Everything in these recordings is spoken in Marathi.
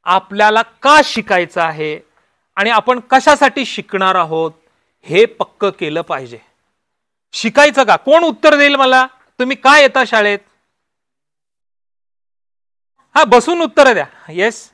आपल्याला का शिकायचं आहे आणि आपण कशासाठी शिकणार आहोत हे पक्क केलं पाहिजे। शिकायचं का? कोण उत्तर देईल मला? तुम्ही का येता शाळेत? हा, बसून उत्तर द्या। येस,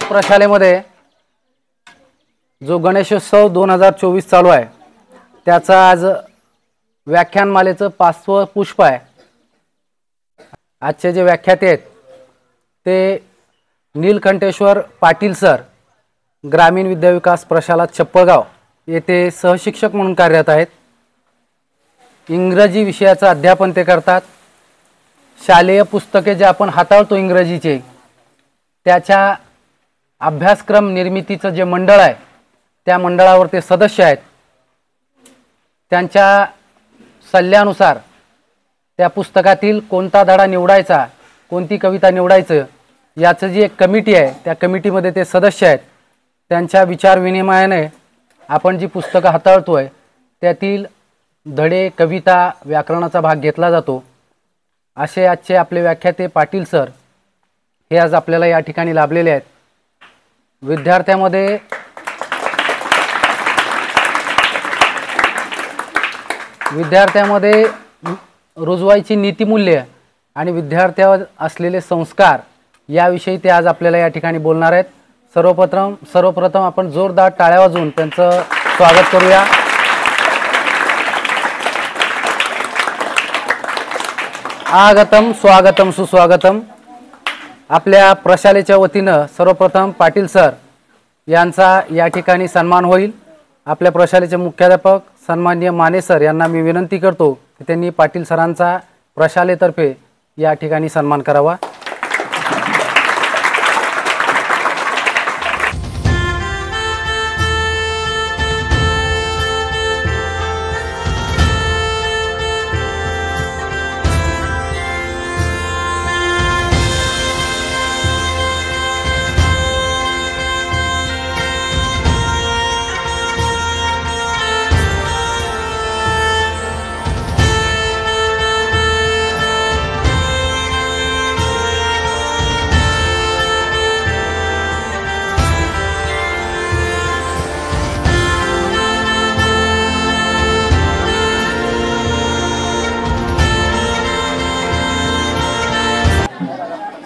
प्रशालेमध्ये जो गणेशोत्सव 2024 चालू आहे त्याचा आज व्याख्यानमालेचं 5वं पुष्प आहे। आजचे जे व्याख्याते आहेत ते नीलकंठेश्वर पाटील सर, ग्रामीण विद्याविकास प्रशाला चप्पळगाव येथे सहशिक्षक म्हणून कार्यरत आहेत। इंग्रजी विषयाचं अध्यापन ते करतात। शालेय पुस्तके जे आपण हाताळतो इंग्रजीचे त्याच्या अभ्यासक्रम निर्मितीचं जे मंडळ आहे त्या मंडळावर ते सदस्य आहेत। त्यांच्या सल्ल्यानुसार त्या पुस्तकातील कोणता धडा निवडायचा, कोणती कविता निवडायचं याचं जी एक कमिटी आहे त्या कमिटीमध्ये ते सदस्य आहेत। त्यांच्या विचार विनिमयाने आपण जी पुस्तकं हाताळतोय त्यातील धडे, कविता, व्याकरणाचा भाग घेतला जातो। असे आजचे आपले व्याख्याते पाटील सर हे आज आपल्याला या ठिकाणी लाभलेले आहेत। विद्यार्थ्यांमध्ये रुजवायची नीतिमूल्य आणि विद्यार्थ्यावर असलेले संस्कार याविषयी ते आज आपल्याला या ठिकाणी बोलणार आहेत। सर्वप्रथम आपण जोरदार टाळ्या वाजवून त्यांचं स्वागत करूया। आगतम स्वागतम सुस्वागतम। आपल्या प्रशालेच्या वतीनं सर्वप्रथम पाटील सर यांचा या ठिकाणी सन्मान होईल। आपल्या प्रशालेचे मुख्याध्यापक सन्माननीय माने सर यांना मी विनंती करतो की त्यांनी पाटील सरांचा प्रशालेतर्फे या ठिकाणी सन्मान करावा।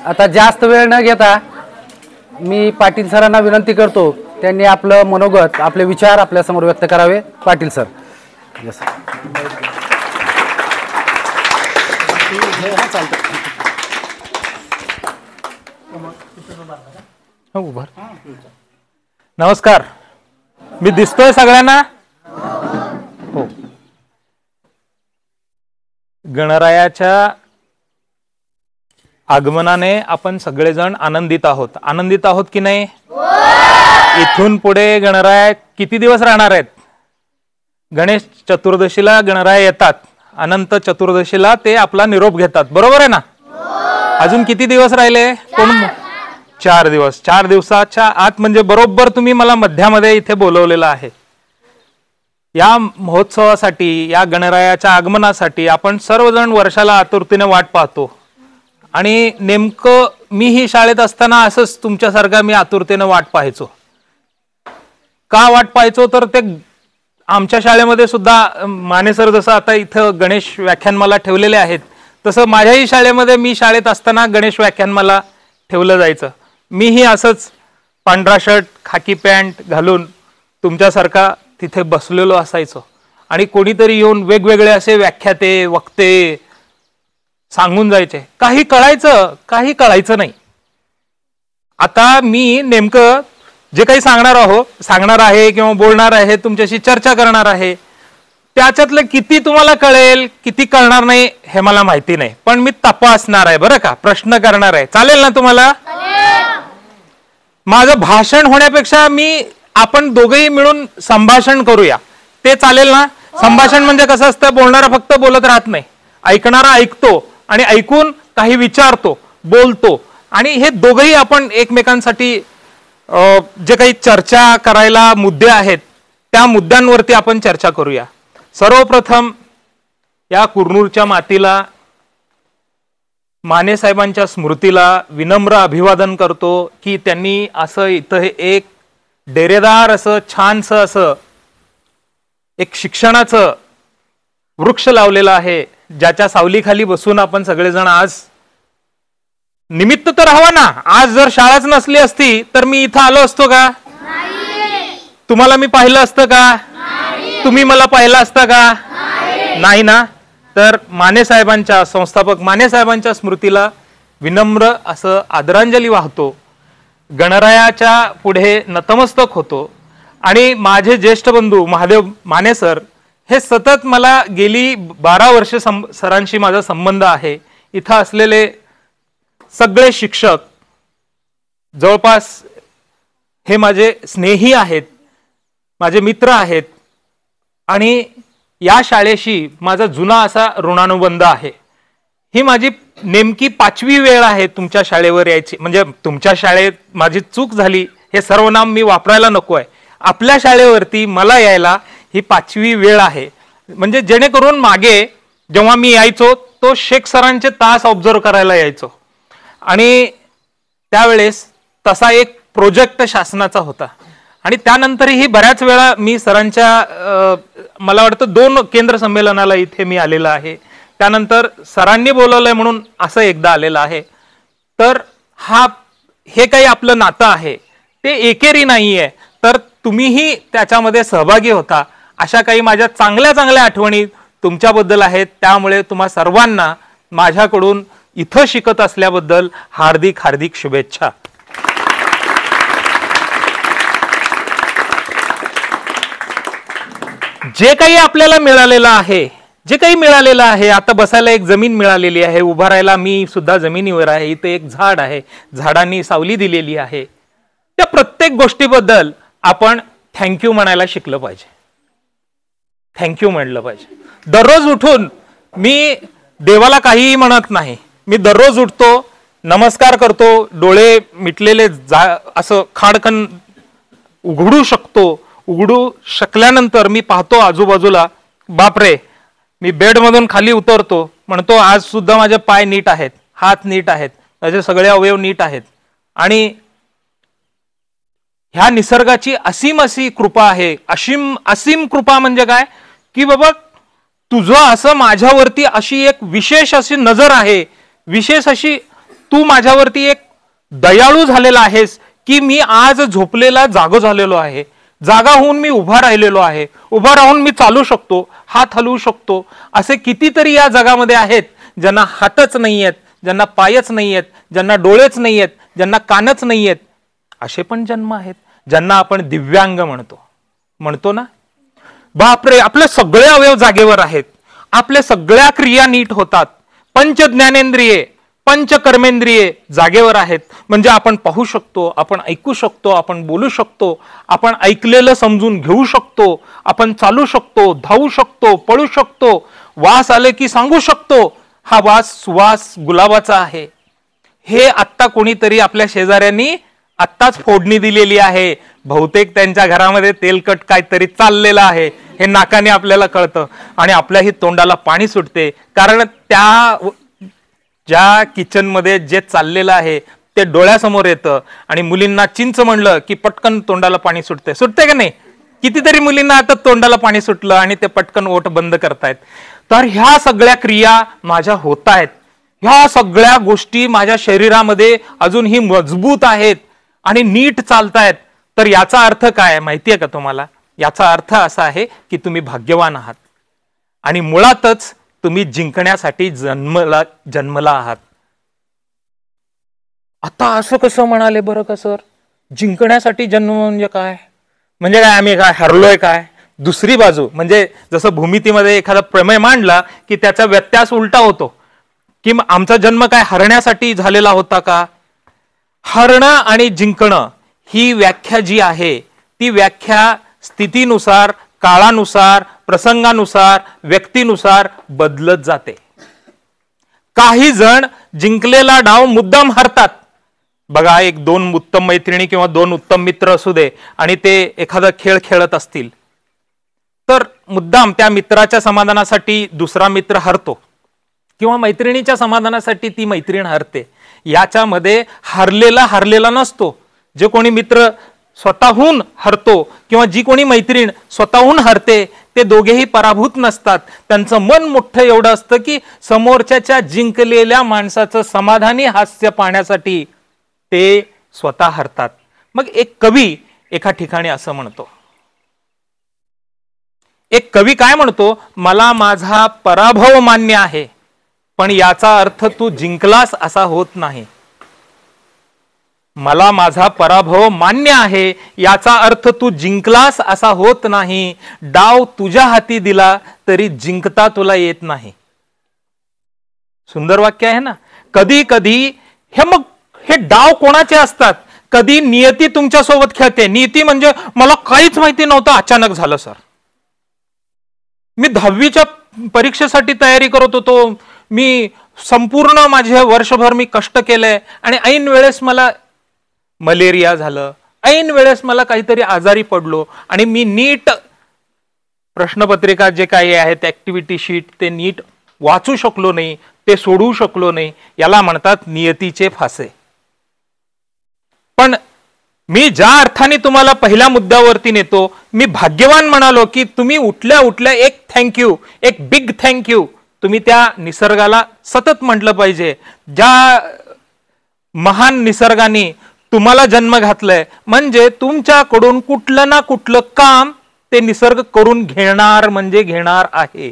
आता जास्त वेळ न घेता मी पाटील सरांना विनंती करतो त्यांनी आपलं मनोगत, आपले विचार आपल्या समोर व्यक्त करावे। पाटील सर। यस नमस्कार, मी दिसतोय सगळ्यांना? हो। गणरायाच्या आगमनाने आपण सगळेजण आनंदित आहोत। आनंदित आहोत की नाही? इथून पुढे गणराय किती दिवस राहणार आहेत? गणेश चतुर्दशीला गणराय येतात, अनंत चतुर्दशीला ते आपला निरोप घेतात, बरोबर आहे ना? अजून किती दिवस राहिले? 4 दिवस। 4 दिवसाच्या आत म्हणजे बरोबर तुम्ही मला मध्यामध्ये इथे बोलवलेलं आहे। या महोत्सवासाठी, या गणरायाच्या आगमनासाठी आपण सर्वजण वर्षाला आतुरतेने वाट पाहतो आणि नेमकं मीही शाळेत असताना असंच तुमच्यासारखा मी आतुरतेने वाट पाहायचो। का वाट पाहायचो तर ते आमच्या शाळेमध्ये सुद्धा माने सर जसं आता इथं गणेश व्याख्यानमाला ठेवलेले आहेत तसं माझ्याही शाळेमध्ये मी शाळेत असताना गणेश व्याख्यानमाला ठेवलं जायचं। मीही असंच पांढरा शर्ट, खाकी पॅन्ट घालून तुमच्यासारखा तिथे बसलेलो असायचो आणि कोणीतरी येऊन वेगवेगळे असे व्याख्याते, वक्ते सांगून जायचे। काही कळायचं नाही। आता मी नेमकं जे काही सांगणार आहे किंवा बोलणार आहे, तुमच्याशी चर्चा करणार आहे, त्याच्यातलं किती तुम्हाला कळेल, किती कळणार नाही हे मला माहिती नाही, पण मी तपासणार आहे बरं का, प्रश्न करणार आहे। चालेल ना तुम्हाला? माझं भाषण होण्यापेक्षा आपण दोघेही मिळून संभाषण करूया, ते चालेल ना? संभाषण म्हणजे कसं असतं, बोलणारा फक्त बोलत राहत नाही, ऐकणारा ऐकतो आणि ऐकून काही विचारतो, बोलतो, आणि हे दोघंही आपण एकमेकांसाठी जे काही चर्चा करायला मुद्दे आहेत त्या मुद्द्यांवरती आपण चर्चा करूया. सर्वप्रथम या कुरनूरच्या मातीला, माने साहेबांच्या स्मृतीला विनम्र अभिवादन करतो की त्यांनी असं इथं एक डेरेदार असं छानसं असं एक शिक्षणाचं वृक्ष लावलेलं आहे, ज्याच्या सावलीखाली बसून आपण सगळेजण आज निमित्त तर हवा ना. आज जर शाळाच नसली असती तर मी इथं आलो असतो का? तुम्हाला मी पाहिलं असतं का? तुम्ही मला पाहिलं असतं का? नाही ना. तर माने साहेबांच्या, संस्थापक माने साहेबांच्या स्मृतीला विनम्र असं आदरांजली वाहतो, गणरायाच्या पुढे नतमस्तक होतो. आणि माझे ज्येष्ठ बंधू महादेव माने सर हे सतत, मला गेली 12 वर्ष सरांशी माझा संबंध आहे. इथं असलेले सगळे शिक्षक जवळपास हे माझे स्नेही आहेत, माझे मित्र आहेत, आणि या शाळेशी माझा जुना असा ऋणानुबंध आहे. ही माझी नेमकी 5वी वेळ आहे तुमच्या शाळेवर यायची. म्हणजे तुमच्या शाळेत माझी चूक झाली, हे सर्वनाम मी वापरायला नको आहे. आपल्या शाळेवरती मला यायला ही 5वी वेळ आहे. म्हणजे जेणेकरून मागे जेव्हा मी यायचो तो शेख सरांचे तास ऑब्झर्व करायला यायचो, आणि त्यावेळेस तसा एक प्रोजेक्ट शासनाचा होता. आणि त्यानंतरही बऱ्याच वेळा मी सरांच्या, मला वाटतं 2 केंद्र संमेलनाला इथे मी आलेला आहे. त्यानंतर सरांनी बोलवलंय म्हणून असं एकदा आलेलं आहे. तर हे काही आपलं नातं आहे ते एकेरी नाहीये, तर तुम्हीही त्याच्यामध्ये सहभागी होता. अशा काही माझ्या चांगल्या चांगल्या आठवणी तुमच्याबद्दल आहेत. त्यामुळे तुम्हा सर्वांना माझ्याकडून इथं शिकत असल्याबद्दल हार्दिक हार्दिक शुभेच्छा. जे काही आपल्याला मिळालेलं आहे, जे काही मिळालेलं आहे, आता बसायला एक जमीन मिळालेली आहे, उभा राहायला मी सुद्धा जमिनीवर आहे, इथे एक झाड आहे, झाडांनी सावली दिलेली आहे, त्या प्रत्येक गोष्टीबद्दल आपण थँक्यू म्हणायला शिकलं पाहिजे. थँक्यू म्हणलं पाहिजे. दररोज उठून मी देवाला काहीही म्हणत नाही. मी दररोज उठतो, नमस्कार करतो, डोळे मिटलेले असं खाडकन उघडू शकतो. उघडू शकल्यानंतर मी पाहतो आजूबाजूला, बापरे, मी बेडमधून खाली उतरतो, म्हणतो आज सुद्धा माझे पाय नीट आहेत, हात नीट आहेत, माझे सगळे अवयव नीट आहेत. आणि ह्या निसर्गाची असीम अशी कृपा आहे. असीम कृपा म्हणजे काय की बाबा तुझं असं माझ्यावरती अशी एक विशेष अशी नजर आहे, विशेष अशी तू माझ्यावरती एक दयाळू झालेला आहेस की मी आज झोपलेला जागो झालेलो आहे, जागा होऊन मी उभा राहिलेलो आहे, उभा राहून मी चालू शकतो, हात हलवू शकतो. असे कितीतरी या जगामध्ये आहेत ज्यांना हातच नाही आहेत, ज्यांना पायच नाही आहेत, ज्यांना डोळेच नाही आहेत, ज्यांना कानच नाही आहेत. असे पण जन्म आहेत ज्यांना आपण दिव्यांग म्हणतो ना. बापरे, आपले सगळे अवयव जागेवर आहेत, आपल्या सगळ्या क्रिया नीट होतात, पंच ज्ञानेंद्रिये, पंच कर्मेंद्रिये जागेवर आहेत. म्हणजे आपण पाहू शकतो, आपण ऐकू शकतो, आपण बोलू शकतो, आपण ऐकलेलं समजून घेऊ शकतो, आपण चालू शकतो, धावू शकतो, पळू शकतो, वास आले की सांगू शकतो हा वास सुवास गुलाबाचा आहे. हे आत्ता कोणीतरी आपल्या शेजाऱ्यांनी आत्ताच फोडणी दिलेली आहे. बहुतेक त्यांच्या घरामध्ये तेलकट काहीतरी चाललेलं आहे हे नाकाने आपल्याला कळतं, आणि आपल्याही तोंडाला पाणी सुटते. कारण ज्या किचन मध्ये जे चाललेलं आहे ते डोळ्यासमोर येतं. आणि मुलींना चिंच म्हणलं की पटकन तोंडाला पाणी सुटते का नाही? कितीतरी मुलींना आता तोंडाला पाणी सुटलं आणि ते पटकन ओठ बंद करतायत. तर ह्या सगळ्या क्रिया माझ्या होत आहेत, ह्या सगळ्या गोष्टी माझ्या शरीरामध्ये अजूनही मजबूत आहेत आणि नीट चालतायत. तर याचा अर्थ काय माहितीये का तुम्हाला? याचा अर्थ असा आहे की तुम्ही भाग्यवान आहात, आणि मुळातच तुम्ही जिंकण्यासाठी जन्मला आहात. आता असं कसं म्हणाले बरं का सर? जिंकण्यासाठी जन्म म्हणजे काय? म्हणजे काय आम्ही काय हरलोय काय? दुसरी बाजू म्हणजे जसं भूमितीमध्ये एखादा प्रमेय मांडला की त्याचा व्यत्यास उलटा होतो, की आमचा जन्म काय हरण्यासाठी झालेला होता का? हरणं आणि जिंकणं ही व्याख्या जी आहे ती व्याख्या स्थितीनुसार, काळानुसार, प्रसंगानुसार, व्यक्तीनुसार बदलत जाते. काही जण जिंकलेला डाव मुद्दाम हरतात. बघा, एक दोन उत्तम मैत्रिणी किंवा दोन उत्तम मित्र असू दे आणि ते एखादा खेळ खेळत असतील, तर मुद्दाम त्या मित्राच्या समाधानासाठी दुसरा मित्र हरतो किंवा मैत्रिणीच्या समाधानासाठी ती मैत्रीण हरते. याच्यामध्ये हरलेला नसतो. जे कोणी मित्र स्वतःहून हरतो किंवा जी कोणी मैत्रीण स्वतःहून हरते, ते दोघेही पराभूत नसतात. त्यांचं मन मोठं एवढं असतं की समोरच्या जिंकलेल्या माणसाचं समाधानी हास्य पाहण्यासाठी ते स्वतः हरतात. मग एक कवी एका ठिकाणी असं म्हणतो, एक कवी काय म्हणतो, मला माझा पराभव मान्य आहे, पण याचा अर्थ तू जिंकलास असा होत नाही. मला माझा पराभव मान्य आहे, याचा अर्थ तू जिंकलास असा होत नाही. डाव तुझ्या हाती दिला तरी जिंकता तुला येत नाही. सुंदर वाक्य आहे ना. कधी कधी हे डाव कोणाचे असतात? कधी नियती तुमच्या सोबत खेळते. नियती म्हणजे मला काहीच माहिती नव्हतं, अचानक झालं सर. मी 10वीच्या परीक्षेसाठी तयारी करत होतो, मी संपूर्ण माझे वर्षभर मी कष्ट केले आणि ऐन वेळेस मला मलेरिया झालं, ऐन वेळेस मला काहीतरी आजारी पडलो आणि मी नीट प्रश्नपत्रिका जे काही आहेत, ऍक्टिव्हिटी शीट, ते नीट वाचू शकलो नाही, ते सोडवू शकलो नाही. याला म्हणतात नियतीचे फासे. पण मी ज्या अर्थाने तुम्हाला पहिल्या मुद्द्यावरती नेतो, मी भाग्यवान म्हणालो की तुम्ही उठल्या उठल्या एक थँक्यू, एक बिग थँक्यू तुम्ही त्या निसर्गाला सतत म्हटलं पाहिजे. ज्या महान निसर्गाने तुम्हाला जन्म घातलाय, म्हणजे तुमच्याकडून कुठलं ना कुठलं काम ते निसर्ग करून घेणार म्हणजे घेणार आहे.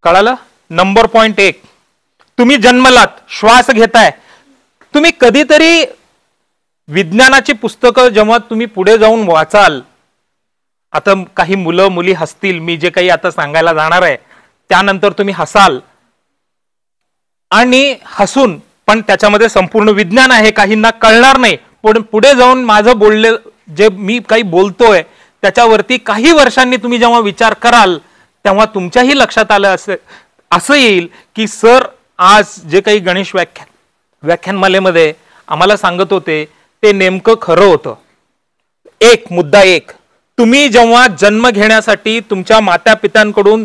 कळालं? नंबर पॉइंट 1, तुम्ही जन्मलात, श्वास घेताय. तुम्ही कधीतरी विज्ञानाची पुस्तकं जेव्हा तुम्ही पुढे जाऊन वाचाल, आता काही मुलं मुली हसतील, मी जे काही आता सांगायला जाणार आहे त्यानंतर तुम्ही हसाल आणि हसून, पण त्याच्यामध्ये संपूर्ण विज्ञान आहे, काहींना कळणार नाही. पण पुढे जाऊन माझं बोलले जे मी काही बोलतोय त्याच्यावरती काही वर्षांनी तुम्ही जेव्हा विचार कराल, तेव्हा तुमच्याही लक्षात आलं असं येईल की सर आज जे काही गणेश व्याख्यानमालेमध्ये आम्हाला सांगत होते ते नेमकं खरं होतं. मुद्दा एक, तुम्ही जेव्हा जन्म घेण्यासाठी तुमच्या माता पित्यांकडून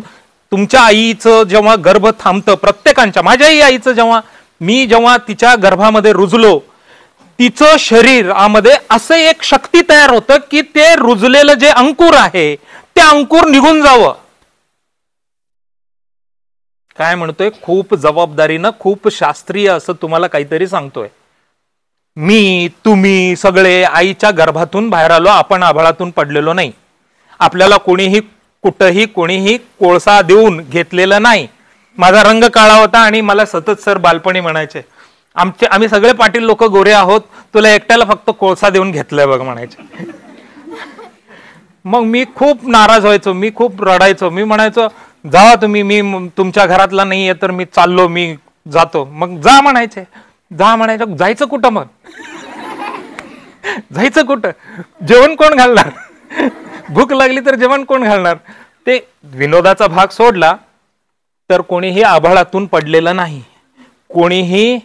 तुमच्या आईचं जेव्हा गर्भ थांबतं, प्रत्येकांच्या, माझ्याही आईचं जेव्हा तिच्या गर्भामध्ये रुजलो, तिचं शरीरामध्ये असं एक शक्ती तयार होतं की ते रुजलेलं जे अंकुर आहे ते अंकुर निघून जावं. काय म्हणतोय? खूप जबाबदारीनं, खूप शास्त्रीय असं तुम्हाला काहीतरी सांगतोय. मी, तुम्ही सगळे आईच्या गर्भातून बाहेर आलो, आपण आभाळातून पडलेलो नाही. आपल्याला कोणीही कुठंही कोणीही कोळसा देऊन घेतलेला नाही. माझा रंग काळा होता आणि मला सतत सर बालपणी म्हणायचे, आम्ही सगळे पाटील लोक गोरे आहोत, तुला एकट्याला फक्त कोळसा देऊन घेतलंय बघ म्हणायचे. मग मी खूप नाराज व्हायचो, मी खूप रडायचो. मी म्हणायचो जा तुम्ही, मी तुमच्या घरातला नाहीये तर मी चाललो, मी जातो. मग जा म्हणायचे. जायचं कुठं? मग जायचं कुठं? जेवण कोण घालणार? भूक लागली तर जेवण कोण घालणार? ते विनोदाचा भाग सोडला तर कोणीही आभाळातून पडलेलं नाही. कोणीही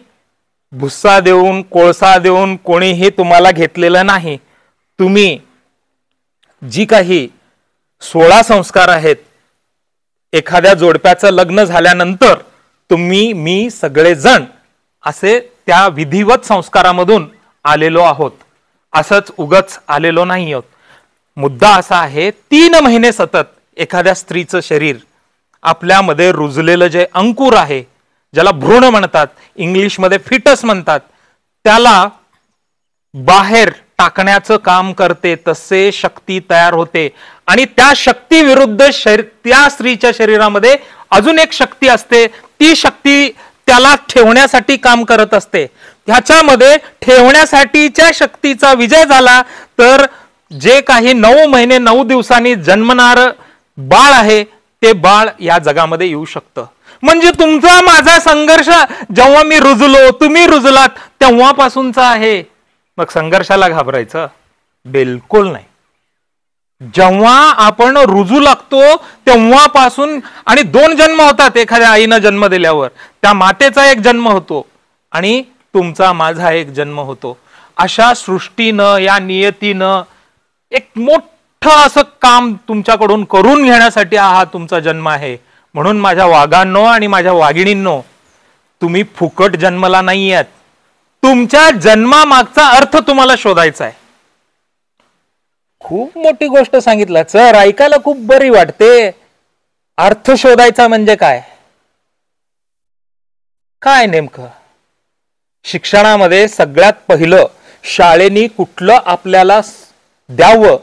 भुस्सा देऊन, कोळसा देऊन कोणीही तुम्हाला घेतलेलं नाही. तुम्ही जी काही 16 संस्कार आहेत, एखाद्या जोडप्याचं लग्न झाल्यानंतर तुम्ही, मी सगळेजण असे त्या विधिवत संस्कारामधून आलेलो आहोत. असंच उगच आलेलो नाही आहोत. मुद्दा असा आहे, 3 महिने सतत एखाद्या स्त्रीचं शरीर, आपल्यामध्ये रुजलेलं जे अंकुर आहे, ज्याला भ्रूण म्हणतात, इंग्लिशमध्ये फिटस म्हणतात, त्याला बाहेर टाकण्याचं काम करते. तसे शक्ती तयार होते आणि त्या शक्ती विरुद्ध त्या स्त्रीच्या शरीरामध्ये अजून एक शक्ती असते. ती शक्ती त्याला ठेवण्यासाठी काम करत असते. ह्याच्यामध्ये ठेवण्यासाठीच्या शक्तीचा विजय झाला तर जे काही 9 महिने 9 दिवसांनी जन्मणार बाळ आहे ते बाळ या जगामध्ये येऊ शकतं. म्हणजे तुमचा माझा संघर्ष जेव्हा मी रुजलो, तुम्ही रुजलात, तेव्हापासूनचा आहे. मग संघर्षाला घाबरायचं बिलकुल नाही. जेव्हा आपण रुजू लागतो तेव्हापासून, आणि 2 जन्म होतात एखाद्या आईनं जन्म दिल्यावर. त्या मातेचा एक जन्म होतो आणि तुमचा माझा एक जन्म होतो. अशा सृष्टीनं, या नियतीनं एक मोठं असं काम तुमच्याकडून करून घेण्यासाठी हा तुमचा जन्म आहे. म्हणून माझ्या वाघांनो आणि माझ्या वाघिणींनो, तुम्ही फुकट जन्मला नाही आहेत. तुमच्या जन्मामागचा अर्थ तुम्हाला शोधायचा आहे. खूप मोठी गोष्ट सांगितलं सर, ऐकायला खूप बरी वाटते. अर्थ शोधायचा म्हणजे काय? काय नेमकं? शिक्षणामध्ये सगळ्यात पहिलं शाळेनी कुठलं आपल्याला द्यावं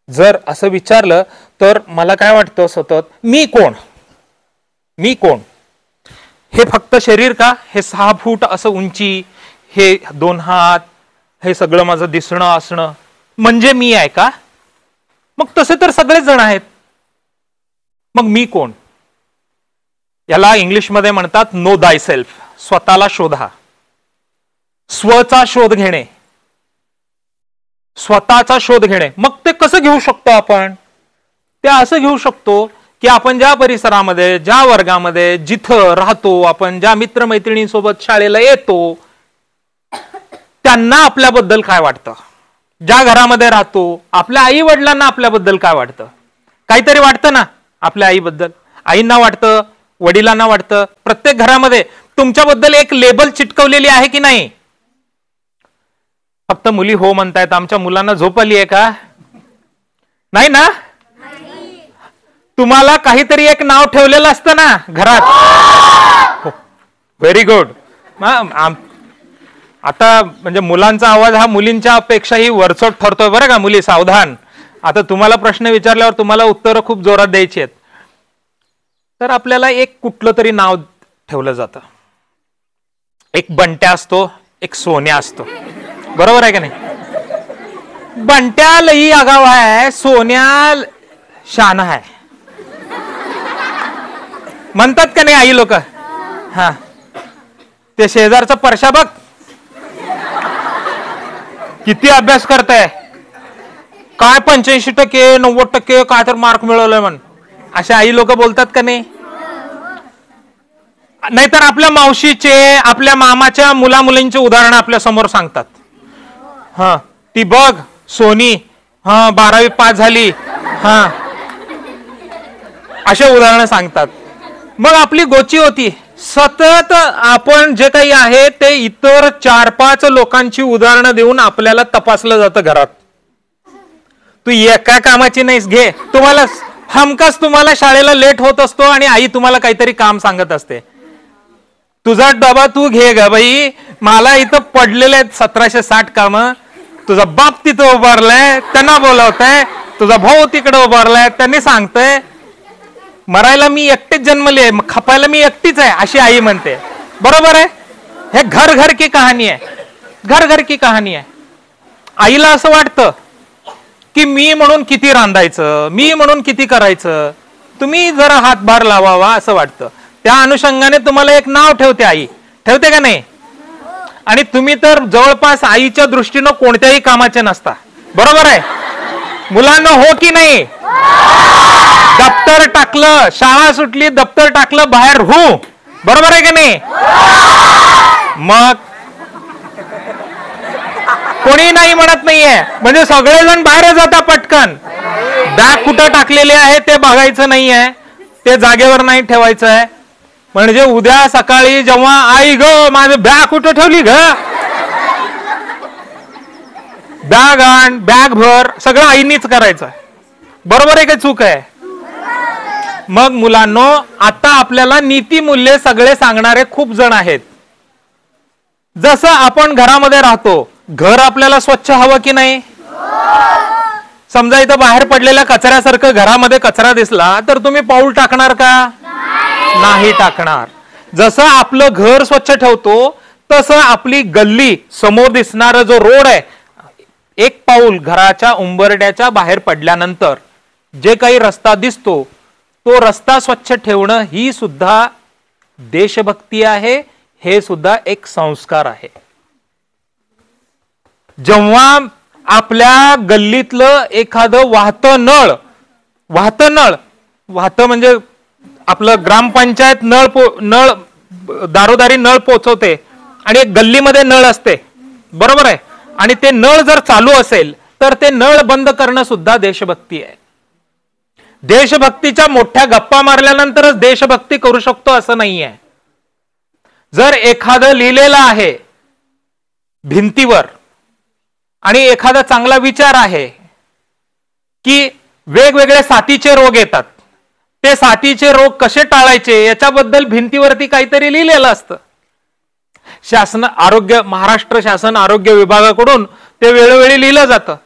जर असं विचारलं तर मला काय वाटतं सतत, मी कोण? मी कोण? हे फक्त शरीर का? हे 6 फूट असं उंची, हे 2 हात, हे सगळं माझं दिसणं असणं म्हणजे मी आहे का? मग तसे तर सगळेच जण आहेत. मग मी कोण? याला इंग्लिशमध्ये म्हणतात नो दाय सेल्फ. स्वतःला शोधा, स्वचा शोध घेणे, स्वतःचा शोध घेणे. मग ते कसं घेऊ शकतो आपण? ते असं घेऊ शकतो की आपण ज्या परिसरामध्ये, ज्या वर्गामध्ये, जिथं राहतो, आपण ज्या मित्रमैत्रिणींसोबत शाळेला येतो, त्यांना आपल्याबद्दल काय वाटतं. ज्या घरामध्ये राहतो, आपल्या आई वडिलांना आपल्याबद्दल काय वाटतं? काहीतरी वाटतं ना आपल्या आईबद्दल. आईंना वाटतं, वडिलांना वाटतं. प्रत्येक घरामध्ये तुमच्याबद्दल एक लेबल चिटकवलेली आहे की नाही? फक्त मुली हो म्हणतायत. आमच्या मुलांना झोप आली आहे का? नाही ना? तुम्हाला काहीतरी एक नाव ठेवलेलं असतं ना घरात. Very good. आता म्हणजे मुलांचा आवाज हा मुलींच्या पेक्षाही वरचढ ठरतोय बरं का. मुली सावधान. आता तुम्हाला प्रश्न विचारल्यावर तुम्हाला उत्तरं खूप जोरात द्यायची आहेत. तर आपल्याला एक कुठलं तरी नाव ठेवलं जातं. एक बंट्या असतो, एक सोन्या असतो. बरोबर आहे का नाही? बंट्या लई आगाव आहे, सोन्या शाना आहे म्हणतात का नाही आई लोक? हा, ते शेजारचा परशा बघ किती अभ्यास करताय, काय 85% 90% काय तर मार्क मिळवलंय म्हण. असे आई लोक बोलतात का नाही? नाहीतर आपल्या मावशीचे, आपल्या मामाच्या मुला मुलींचे उदाहरण आपल्या समोर सांगतात. हा, ती बघ सोनी, हा 12वी पास झाली, हा, असे उदाहरण सांगतात. मग आपली गोची होती सतत आपण जे काही आहे ते इतर 4-5 लोकांची उदाहरणं देऊन आपल्याला तपासलं जातं घरात. तू एका कामाची नाहीस, घे. तुम्हाला हमखास तुम्हाला शाळेला लेट होत असतो आणि आई तुम्हाला काहीतरी काम सांगत असते. तुझा डबा तू घे ग बाई, मला इथं पडलेले आहेत 1760 काम. तुझा बाप तिथं उभारलाय, त्यांना बोलवताय. तुझा भाऊ तिकडे उभारलाय, त्यांनी सांगतंय. मरायला मी एकटेच जन्मले, खपायला मी एकटीच आहे, अशी आई म्हणते. बरोबर आहे? हे घर घर की कहाणी आहे. घर घर की कहाणी आहे. आईला असं वाटतं की मी म्हणून किती रांधायचं, मी म्हणून किती करायचं, तुम्ही जरा हातभार लावावा असं वाटतं. त्या अनुषंगाने तुम्हाला एक नाव ठेवते आई. ठेवते का नाही? आणि तुम्ही तर जवळपास आईच्या दृष्टीनं कोणत्याही कामाचे नसता. बरोबर आहे? मुलांना हो की नाही? दप्तर टाकलं, शाळा सुटली, दप्तर टाकलं, बाहेर हो. बरोबर आहे का नाही? मग कोणी नाही म्हणत नाहीये, म्हणजे सगळेजण बाहेर जाता पटकन. बॅग कुठं टाकलेली आहे ते बघायचं नाहीये, ते जागेवर नाही ठेवायचं आहे. म्हणजे उद्या सकाळी जेव्हा आई ग माझी बॅग कुठं ठेवली ग, बॅग आण, बॅग भर, सगळं आईनीच करायचं. बरोबर आहे का चूक आहे? मग मुलांनो, आता आपल्याला नीती मूल्य सगळे सांगणारे खूप जण आहेत. जसं आपण घरामध्ये राहतो, घर आपल्याला स्वच्छ हवं की नाही? समजा इथं बाहेर पडलेल्या कचऱ्यासारखं घरामध्ये कचरा दिसला तर तुम्ही पाऊल टाकणार का? नाही टाकणार. जसं आपलं घर स्वच्छ ठेवतो तसं आपली गल्ली, समोर दिसणारा जो रोड आहे, एक पाऊल घराच्या उंबरड्याच्या बाहेर पडल्यानंतर जे काही रस्ता दिसतो तो रस्ता स्वच्छ ठेवणं ही सुद्धा देशभक्ती आहे. हे सुद्धा एक संस्कार आहे. जेव्हा आपल्या गल्लीतलं एखादं वाहतं म्हणजे आपलं ग्रामपंचायत नळ दारोदारी नळ पोचवते आणि एक गल्लीमध्ये नळ असते, बरोबर आहे, आणि ते नळ जर चालू असेल तर ते नळ बंद करणं सुद्धा देशभक्ती आहे. देशभक्तीच्या मोठ्या गप्पा मारल्यानंतरच देशभक्ती करू शकतो असं नाहीये. जर एखादं लिहिलेलं आहे भिंतीवर आणि एखादा चांगला विचार आहे की वेगवेगळे साथीचे रोग येतात, ते साथीचे रोग कसे टाळायचे याच्याबद्दल भिंतीवरती काहीतरी लिहिलेलं असतं. महाराष्ट्र शासन आरोग्य विभागाकडून ते वेळोवेळी लिहिलं जातं.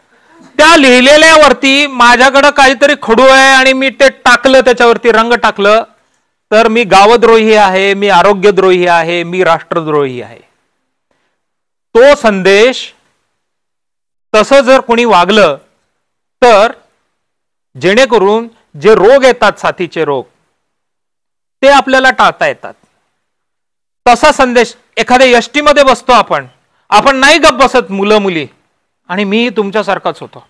त्या लिहिलेल्यावरती माझ्याकडे काहीतरी खडू आहे आणि मी ते टाकलं, त्याच्यावरती रंग टाकलं, तर मी गावद्रोही आहे, मी आरोग्यद्रोही आहे, मी राष्ट्रद्रोही आहे. तो संदेश तसं जर कोणी वागलं तर जेणेकरून जे रोग येतात, साथीचे रोग, ते आपल्याला टाळता येतात. तसा संदेश एखाद्या एसटी मध्ये बसतो आपण नाही गप्प बसत, मुलं मुली, आणि मी तुमच्यासारखाच होतो.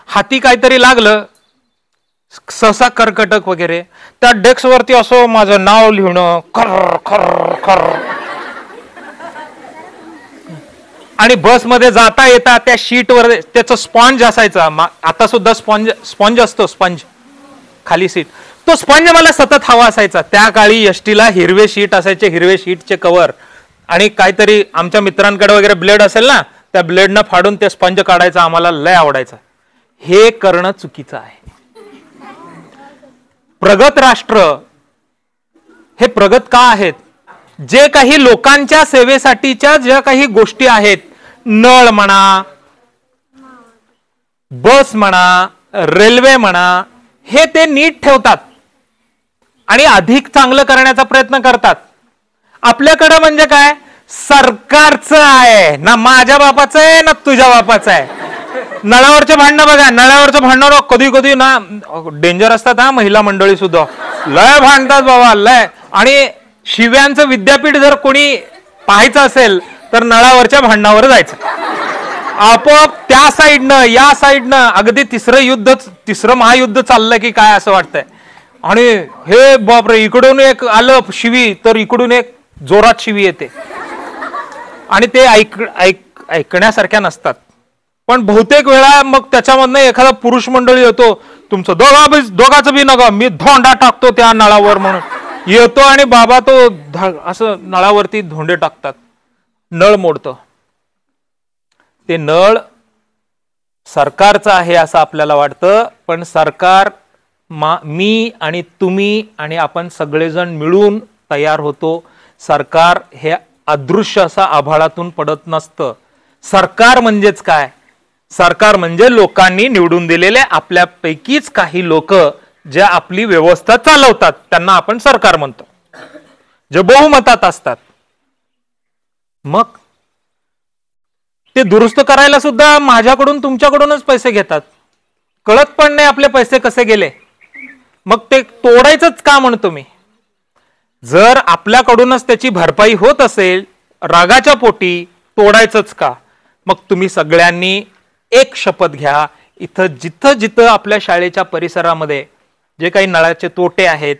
हाती काहीतरी लागलं, सहसा कर्कटक वगैरे, त्या डेस्कवरती असं माझं नाव लिहिणं, खर खर खर, आणि बसमध्ये जाता येता त्या शीटवर त्याचं स्पॉन्ज असायचा. आता सुद्धा स्पॉन्ज असतो, स्पंज खाली सीट, तो स्पंज मला सतत हवा असायचा. त्या काळी एसटीला हिरवे शीट असायचे, हिरवे शीटचे कव्हर, आणि काहीतरी आमच्या मित्रांकडे वगैरे ब्लेड असेल ना, त्या ब्लेडनं फाडून ते स्पंज काढायचा, आम्हाला लय आवडायचं. हे करणं चुकीचं आहे. प्रगत राष्ट्र हे प्रगत का आहेत? जे काही लोकांच्या सेवेसाठीच्या ज्या काही गोष्टी आहेत, नळ म्हणा, बस म्हणा, रेल्वे म्हणा, हे ते नीट ठेवतात आणि अधिक चांगलं करण्याचा प्रयत्न करतात. आपल्याकडे म्हणजे काय, सरकारचं आहे ना, माझ्या बापाचं आहे ना तुझ्या बापाचं आहे. नळावरचे भांडणं बघा, नळावरचं भांडण कधी कधी ना डेंजर असतात. हा, महिला मंडळी सुद्धा लय भांडतात बाबा, लय. आणि शिव्यांचं विद्यापीठ जर कोणी पाहायचं असेल तर नळावरच्या भांडणावर जायचं. आपोआप त्या साईडनं या साईडनं अगदी तिसरं महायुद्ध चाललं की काय असं वाटतंय. आणि हे बापरे, इकडून एक आलं शिवी तर इकडून एक जोरात शिवी येते, आणि ते ऐकण्यासारख्या नसतात. पण बहुतेक वेळा मग त्याच्यामधनं एखादा पुरुष मंडळी येतो, तुमचं दोघाचं बी नका, मी धोंडा टाकतो त्या नळावर म्हणून येतो, आणि बाबा तो असं नळावरती धोंडे टाकतात, नळ मोडतं. ते नळ सरकारचं आहे असं आपल्याला वाटतं, पण सरकार मी आणि तुम्ही आणि आपण सगळेजण मिळून तयार होतो. सरकार हे अदृश्य असा आभाळातून पडत नसतं. सरकार म्हणजेच काय, सरकार म्हणजे लोकांनी निवडून दिलेले आपल्यापैकीच काही लोक जे आपली व्यवस्था चालवतात, त्यांना आपण सरकार म्हणतो, जे बहुमतात असतात. मग ते दुरुस्त करायला सुद्धा माझ्याकडून तुमच्याकडूनच पैसे घेतात, कळत पण नाही आपले पैसे कसे गेले. मग ते तोडायचंच का म्हणतो मी. जर आपल्याकडूनच त्याची भरपाई होत असेल, रागाच्या पोटी तोडायचंच का. मग तुम्ही सगळ्यांनी एक शपथ घ्या, इथं जिथं आपल्या शाळेच्या परिसरामध्ये जे काही नळाचे तोटे आहेत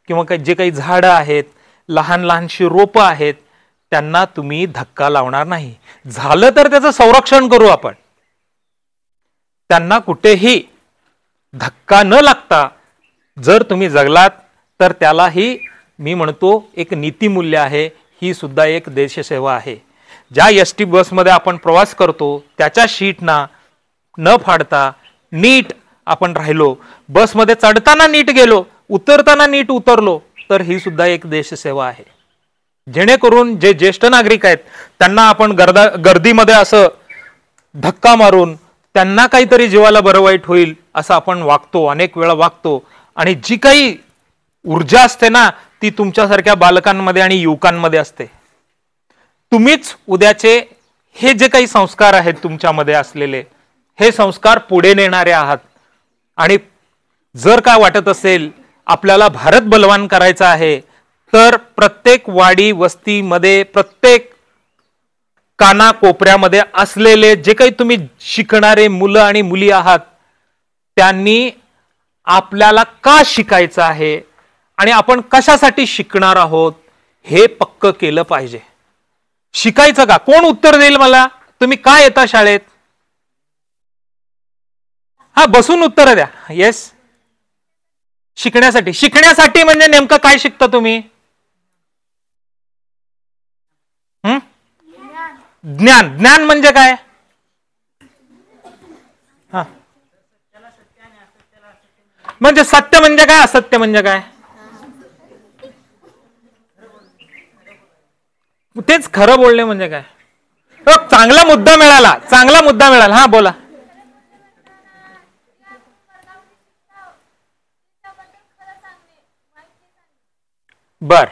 किंवा जे काही झाडं आहेत, लहान लहानशी रोपं आहेत, त्यांना तुम्ही धक्का लावणार नाही. झालं तर त्याचं संरक्षण करू आपण. त्यांना कुठेही धक्का न लागता जर तुम्ही जगलात तर त्यालाही मी म्हणतो एक नीतिमूल्य आहे. ही सुद्धा एक देशसेवा आहे. ज्या एसटी बसमध्ये आपण प्रवास करतो त्याच्या शीटना न फाडता नीट आपण राहिलो, बसमध्ये चढताना नीट गेलो, उतरताना नीट उतरलो, तर ही सुद्धा एक देशसेवा आहे. जेणेकरून जे ज्येष्ठ नागरिक आहेत त्यांना आपण गर्दीमध्ये असं धक्का मारून त्यांना काहीतरी जीवाला बरं वाईट होईल असं आपण वागतो, अनेक वेळा वागतो. आणि जी काही ऊर्जा असते ना, ती तुमच्यासारख्या बालकांमध्ये आणि युवकांमध्ये असते. तुम्हीच उद्याचे हे जे काही संस्कार आहेत तुमच्यामध्ये असलेले, हे संस्कार पुढे नेणारे आहात. आणि जर काय वाटत असेल आपल्याला भारत बलवान करायचा आहे, तर प्रत्येक वाडी वस्तीमध्ये, प्रत्येक कानाकोपऱ्यामध्ये असलेले जे काही तुम्ही शिकणारे मुलं आणि मुली आहात, त्यांनी आपल्याला का शिकायचं आहे आणि आपण कशासाठी शिकणार आहोत हे पक्क केलं पाहिजे. शिकायचं का? कोण उत्तर देईल मला? तुम्ही का येता शाळेत? हा, बसून उत्तर द्या. येस, शिकण्यासाठी. शिकण्यासाठी म्हणजे नेमकं काय शिकता तुम्ही? ज्ञान. ज्ञान म्हणजे काय? हा, म्हणजे सत्य म्हणजे काय, असत्य म्हणजे काय? तेच खरं बोलणे म्हणजे काय? चांगला मुद्दा मिळाला, चांगला मुद्दा मिळाला. हा, बोला. बर,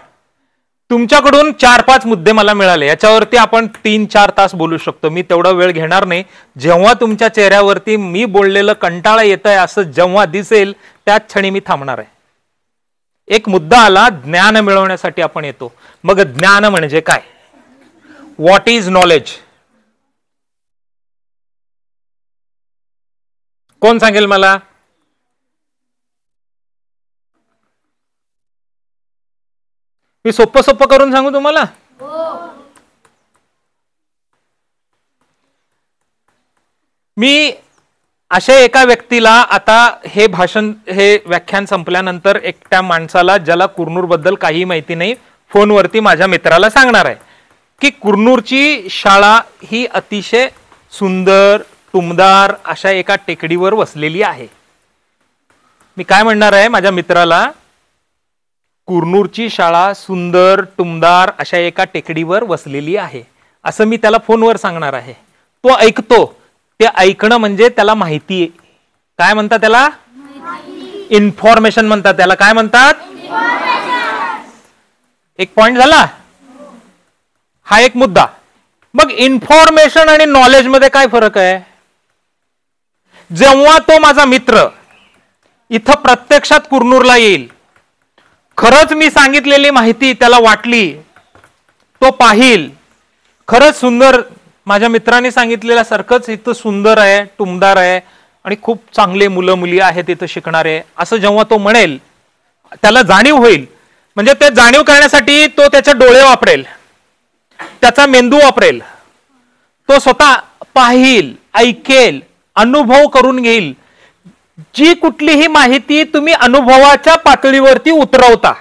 तुमच्याकडून 4-5 मुद्दे मला मिळाले. याच्यावरती आपण 3-4 तास बोलू शकतो. मी तेवढा वेळ घेणार नाही. जेव्हा तुमच्या चेहऱ्यावरती मी बोललेलं कंटाळा येत आहे असं जेव्हा दिसेल, त्याच क्षणी मी थांबणार आहे. एक मुद्दा आला, ज्ञान मिळवण्यासाठी आपण येतो. मग ज्ञान म्हणजे काय? What is knowledge? कोण सांगेल मला? मी सोपं सोपं करून सांगू तुम्हाला? मी अशा एका व्यक्तीला, आता हे भाषण, हे व्याख्यान संपल्यानंतर एकट्या माणसाला ज्याला कुरनूर बद्दल काही माहिती नाही, फोनवरती माझ्या मित्राला सांगणार आहे की कुरनूरची शाळा ही अतिशय सुंदर, टुमदार अशा एका टेकडीवर वसलेली आहे. मी काय म्हणणार आहे माझ्या मित्राला? कुरनूरची शाळा सुंदर, टुमदार अशा एका टेकडीवर वसलेली आहे, असं मी त्याला फोनवर सांगणार आहे. तो ऐकतो. ते ऐकणं म्हणजे त्याला माहिती. काय म्हणतात त्याला? इन्फॉर्मेशन म्हणतात त्याला. काय म्हणतात? एक पॉइंट झाला. हा एक मुद्दा. मग इन्फॉर्मेशन आणि नॉलेज मध्ये काय फरक आहे? जेव्हा तो माझा मित्र इथं प्रत्यक्षात कुरनूरला येईल, खरंच मी सांगितलेली माहिती त्याला वाटली, तो पाहिल, खरंच सुंदर, माझ्या मित्राने सांगितलेल्यासारखंच इथं सुंदर आहे, टुमदार आहे आणि खूप चांगले मुलं मुली आहेत इथं शिकणारे, असं जेव्हा तो म्हणेल, त्याला जाणीव होईल. म्हणजे ते जाणीव करण्यासाठी तो त्याचे डोळे वापरेल, त्याचा मेंदू वापरेल, तो स्वतः पाहिल, ऐकेल, अनुभव करून घेईल. जी कुठलीही माहिती तुम्ही अनुभवाच्या पातळीवरती उतरवता,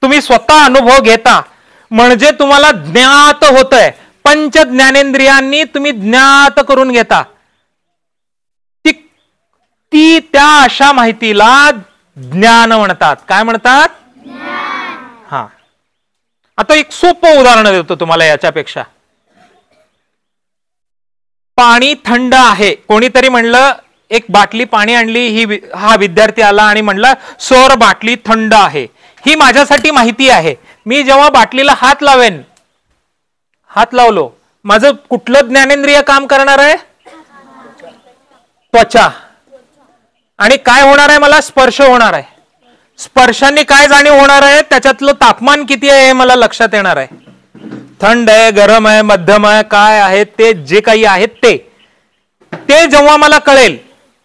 तुम्ही स्वतः अनुभव घेता, म्हणजे तुम्हाला ज्ञात होतंय. पंच ज्ञानेंद्रियांनी तुम्ही ज्ञात करून घेता. ती त्या अशा माहितीला ज्ञान म्हणतात. काय म्हणतात? हा. आता एक सोपं उदाहरण देतो तुम्हाला याच्यापेक्षा. पाणी थंड आहे. कोणीतरी म्हणलं, एक बाटली पाणी आणली, हा विद्यार्थी आला आणि म्हणला, सर बाटली थंड आहे. ही माझ्यासाठी माहिती आहे. मी जेव्हा बाटलीला हात लावेन, हात लावलो, माझं कुठलं ज्ञानेंद्रिय काम करणार आहे? त्वचा. आणि काय होणार आहे? मला स्पर्श होणार आहे. स्पर्शाने काय जाणीव होणार आहे? त्याच्यातलं तापमान किती आहे हे मला लक्षात येणार आहे. थंड आहे, गरम आहे, मध्यम आहे, काय आहे ते, जे काही आहे ते जेव्हा मला कळेल,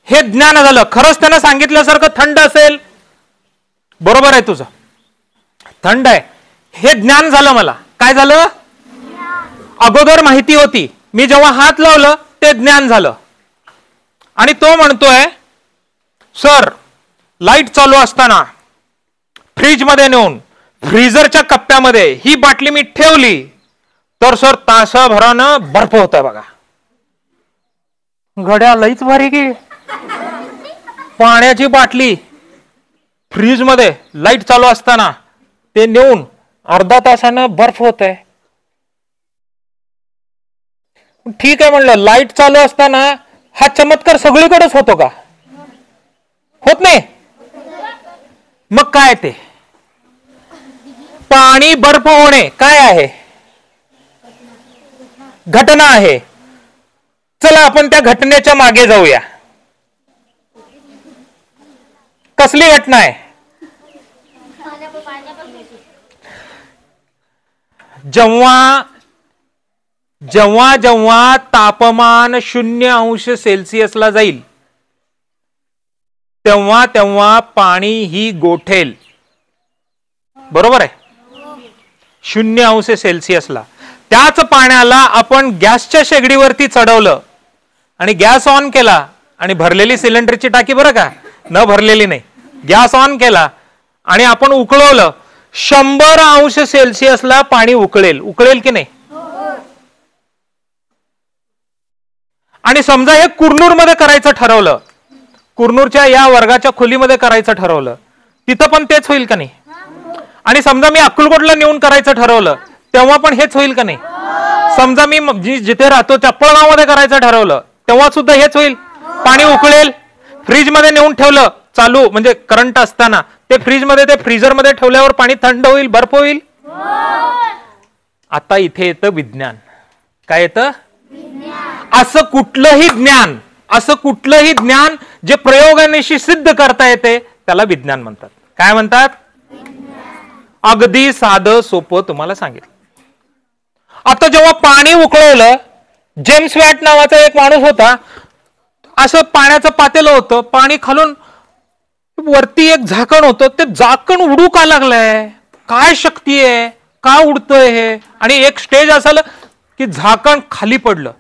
हे ज्ञान झालं. खरंच त्यानं सांगितल्यासारखं थंड असेल, बरोबर आहे तुझं, थंड आहे, हे ज्ञान झालं. मला काय झालं? अगोदर माहिती होती, मी जेव्हा हात लावलं ते ज्ञान झालं. आणि तो म्हणतोय, सर लाईट चालू असताना फ्रीज मध्ये नेऊन फ्रीजरच्या कप्प्यामध्ये ही बाटली मी ठेवली, तर सर तासाभरानं बर्फ होता बघा. घड्या लईच भारी की, पाण्याची बाटली फ्रीज मध्ये लाईट चालू असताना ते नेऊन अर्धा तासानं बर्फ होत आहे. ठीक आहे म्हणलं, लाईट चालू असताना हा चमत्कार सगळीकडेच होतो का? होत नाही. मग काय ते पाणी बर्फ होणे काय आहे? घटना आहे. चला आपण त्या घटनेच्या मागे जाऊया. कसली घटना आहे? जेव्हा जेव्हा जेव्हा तापमान 0°C जाईल तेव्हा तेव्हा पाणी ही गोठेल. बरोबर आहे? 0°C त्याच पाण्याला आपण गॅसच्या शेगडीवरती चढवलं आणि गॅस ऑन केला आणि भरलेली सिलेंडरची टाकी, बरं का, न भरलेली नाही, गॅस ऑन केला आणि आपण उकळवलं, 100°C पाणी उकळेल. उकळेल की नाही? आणि समजा हे कुरनूर मध्ये करायचं ठरवलं, कुरनूरच्या या वर्गाच्या खोलीमध्ये करायचं ठरवलं, तिथं पण तेच होईल का नाही? आणि समजा मी अक्कलकोटला नेऊन करायचं ठरवलं तेव्हा पण हेच होईल का नाही? समजा मी जिथे राहतो चप्पळगाव मध्ये करायचं ठरवलं तेव्हा सुद्धा हेच होईल. पाणी उकळेल. फ्रीज मध्ये नेऊन ठेवलं चालू म्हणजे करंट असताना, ते फ्रीज मध्ये, ते फ्रीजर मध्ये ठेवल्यावर पाणी थंड होईल, बर्फ होईल. आता इथे येतं विज्ञान. काय येतं? असं कुठलंही ज्ञान जे प्रयोगानेशी सिद्ध करता येते त्याला विज्ञान म्हणतात. काय म्हणतात? अगदी साधं सोपं तुम्हाला सांगितलं. आता जेव्हा पाणी उकळवलं, जेम्स वॅट नावाचा एक माणूस होता, असं पाण्याचं पातेलं होतं, पाणी खालून वरती एक झाकण होतं, ते झाकण उडू का लागलंय, काय शक्ती आहे, का उडतंय हे, आणि एक स्टेज असं की झाकण खाली पडलं,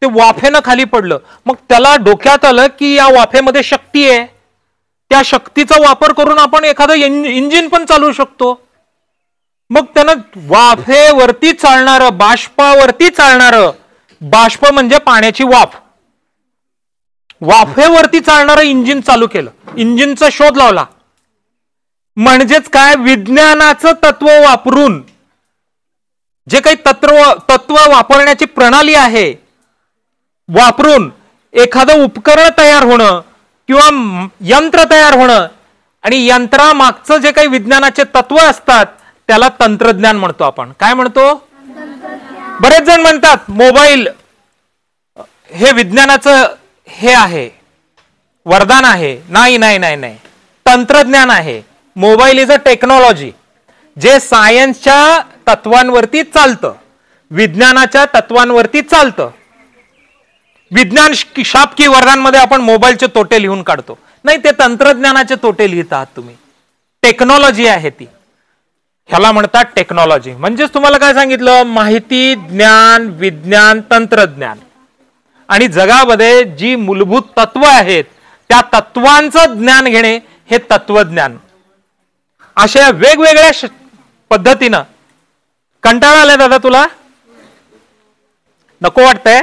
ते वाफेनं खाली पडलं. मग त्याला डोक्यात आलं की या वाफेमध्ये शक्ती आहे, त्या शक्तीचा वापर करून आपण एखादं इंजिन पण चालवू शकतो. मग त्यानं वाफेवरती चालणारं, बाष्पावरती चालणारं, बाष्प म्हणजे पाण्याची वाफ, वाफेवरती चालणारं इंजिन चालू केलं, इंजिनचा शोध लावला. म्हणजेच काय, विज्ञानाचं तत्व वापरून, जे काही तत्व वापरण्याची प्रणाली आहे वापरून एखादं उपकरण तयार होणं किंवा यंत्र तयार होणं, आणि यंत्रामागचं जे काही विज्ञानाचे तत्व असतात त्याला तंत्रज्ञान म्हणतो आपण. काय म्हणतो? बरेच जण म्हणतात मोबाईल हे विज्ञानाचं हे आहे, वरदान आहे. नाही नाही नाही नाही, तंत्रज्ञान आहे. मोबाईल इज अ टेक्नॉलॉजी जे सायन्सच्या तत्वांवरती चालतं, विज्ञानाच्या तत्वांवरती चालतं. विज्ञान शाप की वरदान मध्ये आपण मोबाईलचे तोटे लिहून काढतो. नाही, ते तंत्रज्ञानाचे तोटे लिहित आहात तुम्ही. टेक्नॉलॉजी आहे ती, ह्याला म्हणतात टेक्नॉलॉजी. म्हणजेच तुम्हाला काय सांगितलं, माहिती, ज्ञान, विज्ञान, तंत्रज्ञान, आणि जगामध्ये जी मूलभूत तत्व आहेत त्या तत्वांचं ज्ञान घेणे हे तत्वज्ञान. अशा वेगवेगळ्या पद्धतीनं. कंटाळा आलाय दादा तुला? नको वाटतंय?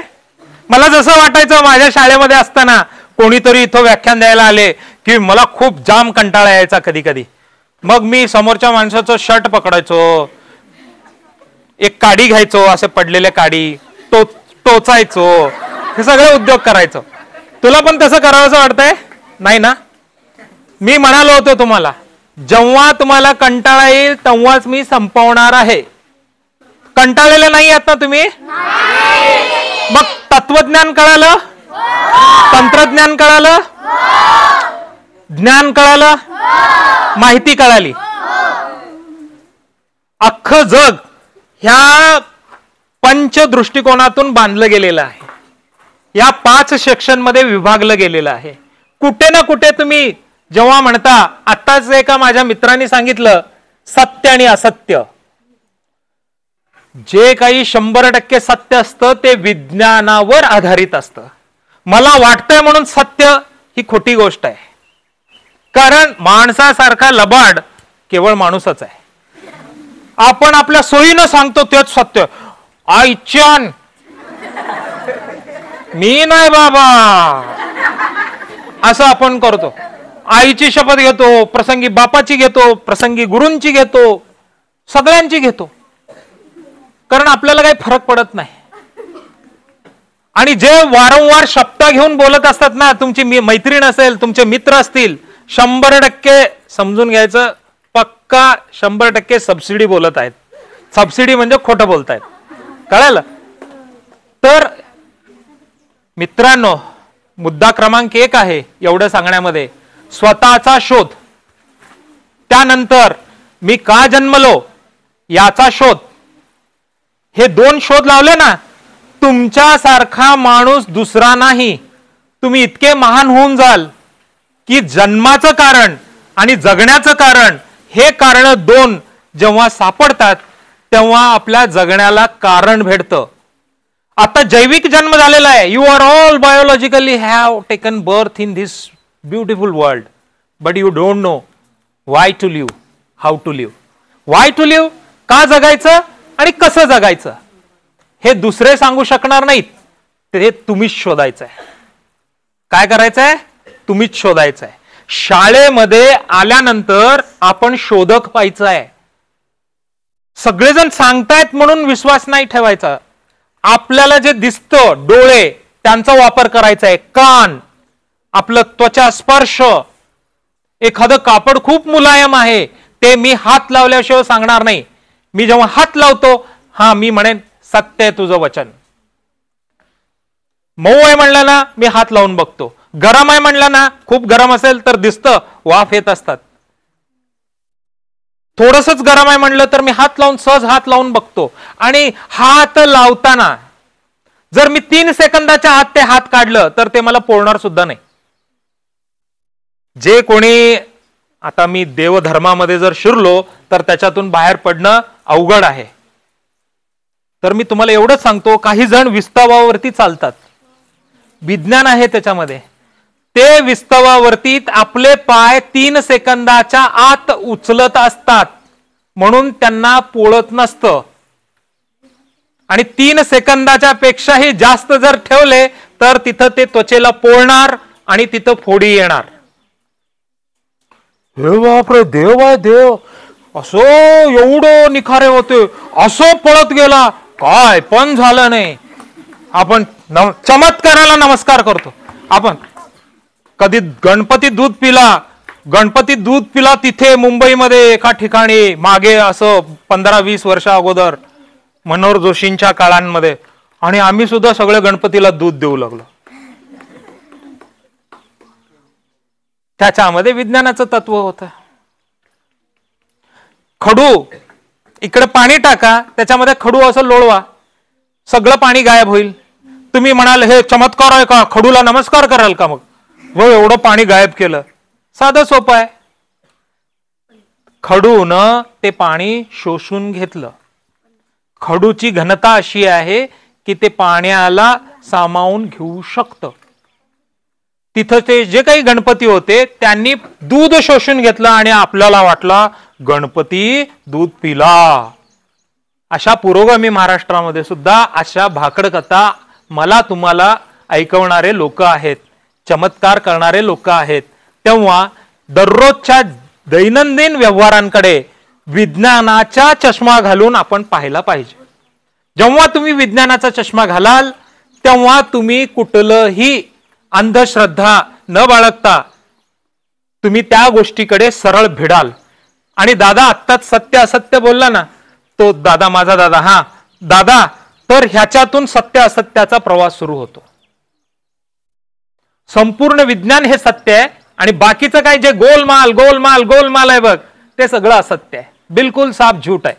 मला जसं वाटायचं माझ्या शाळेमध्ये असताना कोणीतरी इथं व्याख्यान द्यायला आले की मला खूप जाम कंटाळा यायचा कधी कधी. मग मी समोरच्या माणसाचं शर्ट पकडायचो, एक काडी घ्यायचो, असे पडलेले काडी टोचायचो, हे सगळे उद्योग करायचो. तुला पण तसं करावंसं वाटतंय? नाही ना? मी म्हणालो होतो तुम्हाला, जेव्हा तुम्हाला कंटाळा येईल तेव्हाच मी संपवणार आहे. कंटाळलेले नाही आहात ना तुम्ही? मग तत्वज्ञान कळालं, तंत्रज्ञान कळालं, ज्ञान कळालं, माहिती कळाली. अख्खं जग ह्या पंच दृष्टिकोनातून बांधलं गेलेलं आहे, या 5 सेक्शन मध्ये विभागलं गेलेलं आहे. कुठे ना कुठे तुम्ही जेव्हा म्हणता, आताच एका माझ्या मित्रांनी सांगितलं, सत्य आणि असत्य. जे काही 100% सत्य असतं ते विज्ञानावर आधारित असतं. मला वाटतंय म्हणून सत्य ही खोटी गोष्ट आहे. कारण माणसासारखा लबाड केवळ माणूसच आहे. आपण आपल्या सोयीनं सांगतो तेच सत्य. आईच्यान मी नाही बाबा, असं आपण करतो. आईची शपथ घेतो, प्रसंगी बापाची घेतो, प्रसंगी गुरूंची घेतो, सगळ्यांची घेतो, कारण आपल्याला काही फरक पडत नाही. आणि जे वारंवार शब्द घेऊन बोलत असतात ना, तुमची मैत्रीण असेल, तुमचे मित्र असतील, 100% समजून घ्यायचं, पक्का 100% सबसिडी बोलत आहेत. सबसिडी म्हणजे खोटं बोलतायत. कळालं? तर मित्रांनो, मुद्दा क्रमांक 1 आहे एवढं सांगण्यामध्ये, स्वतःचा शोध. त्यानंतर मी का जन्मलो याचा शोध. हे 2 शोध लावले ना तुमच्यासारखा माणूस दुसरा नाही. तुम्ही इतके महान होऊन जाल की जन्माचं कारण आणि जगण्याचं कारण हे कारण दोन जेव्हा सापडतात तेव्हा आपल्या जगण्याला कारण भेटतं. आता जैविक जन्म झालेला आहे. You are all biologically have taken birth in this beautiful world, but you don't know why to live, how to live. Why to live, का जगायचं आणि कसं जगायचं हे दुसरे सांगू शकणार नाहीत. ते तुम्हीच शोधायचं आहे. काय करायचंय? तुम्हीच शोधायचं आहे. शाळेमध्ये आल्यानंतर आपण शोधक व्हायचं आहे. सगळेजण सांगतायत म्हणून विश्वास नाही ठेवायचा. आपल्याला जे दिसतं, डोळे, त्यांचा वापर करायचा आहे. कान, आपलं त्वचा स्पर्श, एखादं कापड खूप मुलायम आहे ते मी हात लावल्याशिवाय सांगणार नाही. मी जेव्हा हात लावतो, हा मी म्हणेन सत्य आहे तुझं वचन. मऊ आहे म्हणलं ना, मी हात लावून बघतो. गरम आहे म्हणलं ना, खूप गरम असेल तर दिसतं, वाफ येत असतात. थोडसच गरम आहे म्हणलं तर मी हात लावून, सहज हात लावून बघतो. आणि हात लावताना जर मी 3 सेकंदाच्या आत ते हात काढलं तर ते मला पोळणार सुद्धा नाही. जे कोणी, आता मी देवधर्मामध्ये जर शिरलो तर त्याच्यातून बाहेर पडणं अवघड आहे. तर मी तुम्हाला एवढंच सांगतो, काही जण विस्तवावरती चालतात, विज्ञान आहे त्याच्यामध्ये. ते विस्तवावरती आपले पाय 3 सेकंदाच्या आत उचलत असतात म्हणून त्यांना पोळत नसतं. आणि 3 सेकंदाच्या पेक्षाही जास्त जर ठेवले तर तिथं ते त्वचेला पोळणार आणि तिथं फोडी येणार. हे बापरे, देव आहे देव, असं एवढं निखारे होते, असं पळत गेला, काय पण झालं नाही. आपण चमत्काराला नमस्कार करतो. आपण कधी गणपती दूध पिला तिथे मुंबईमध्ये एका ठिकाणी मागे, असं 15-20 वर्षा अगोदर, मनोहर जोशींच्या काळांमध्ये, आणि आम्ही सुद्धा सगळे गणपतीला दूध देऊ लागलो. त्याच्यामध्ये विज्ञानाचं तत्व होतं. खडू, इकडे पाणी टाका, त्याच्यामध्ये खडू असं लोळवा, सगळं पाणी गायब होईल. तुम्ही म्हणाल हे चमत्कार आहे का, खडूला नमस्कार कराल का? मग हो, एवढं पाणी गायब केलं. साधं सोपं आहे. खडूनं ते पाणी शोषून घेतलं. खडूची घनता अशी आहे की ते पाण्याला सामावून घेऊ शकतं. तिथं ते जे काही गणपती होते त्यांनी दूध शोषून घेतलं आणि आपल्याला वाटला गणपती दूध पिला. अशा पुरोगामी महाराष्ट्रामध्ये सुद्धा अशा भाकड कथा मला तुम्हाला ऐकवणारे लोक आहेत, चमत्कार करणारे लोक आहेत. तेव्हा दररोजच्या दैनंदिन व्यवहारांकडे विज्ञानाचा चष्मा घालून आपण पाहायला पाहिजे. जेव्हा तुम्ही विज्ञानाचा चष्मा घालाल तेव्हा तुम्ही कुठलंही अंधश्रद्धा न बाळगता तुम्ही त्या गोष्टीकडे सरळ भिडाल. आणि दादा आत्ताच सत्य असत्य बोलला ना, तो दादा, माझा दादा, हा दादा, तर ह्याच्यातून सत्य असत्याचा प्रवास सुरू होतो. संपूर्ण विज्ञान हे सत्य आहे आणि बाकीचं काय जे गोलमाल गोलमाल गोलमाल आहे बघ, ते सगळं असत्य आहे, बिलकुल साफ झूट आहे.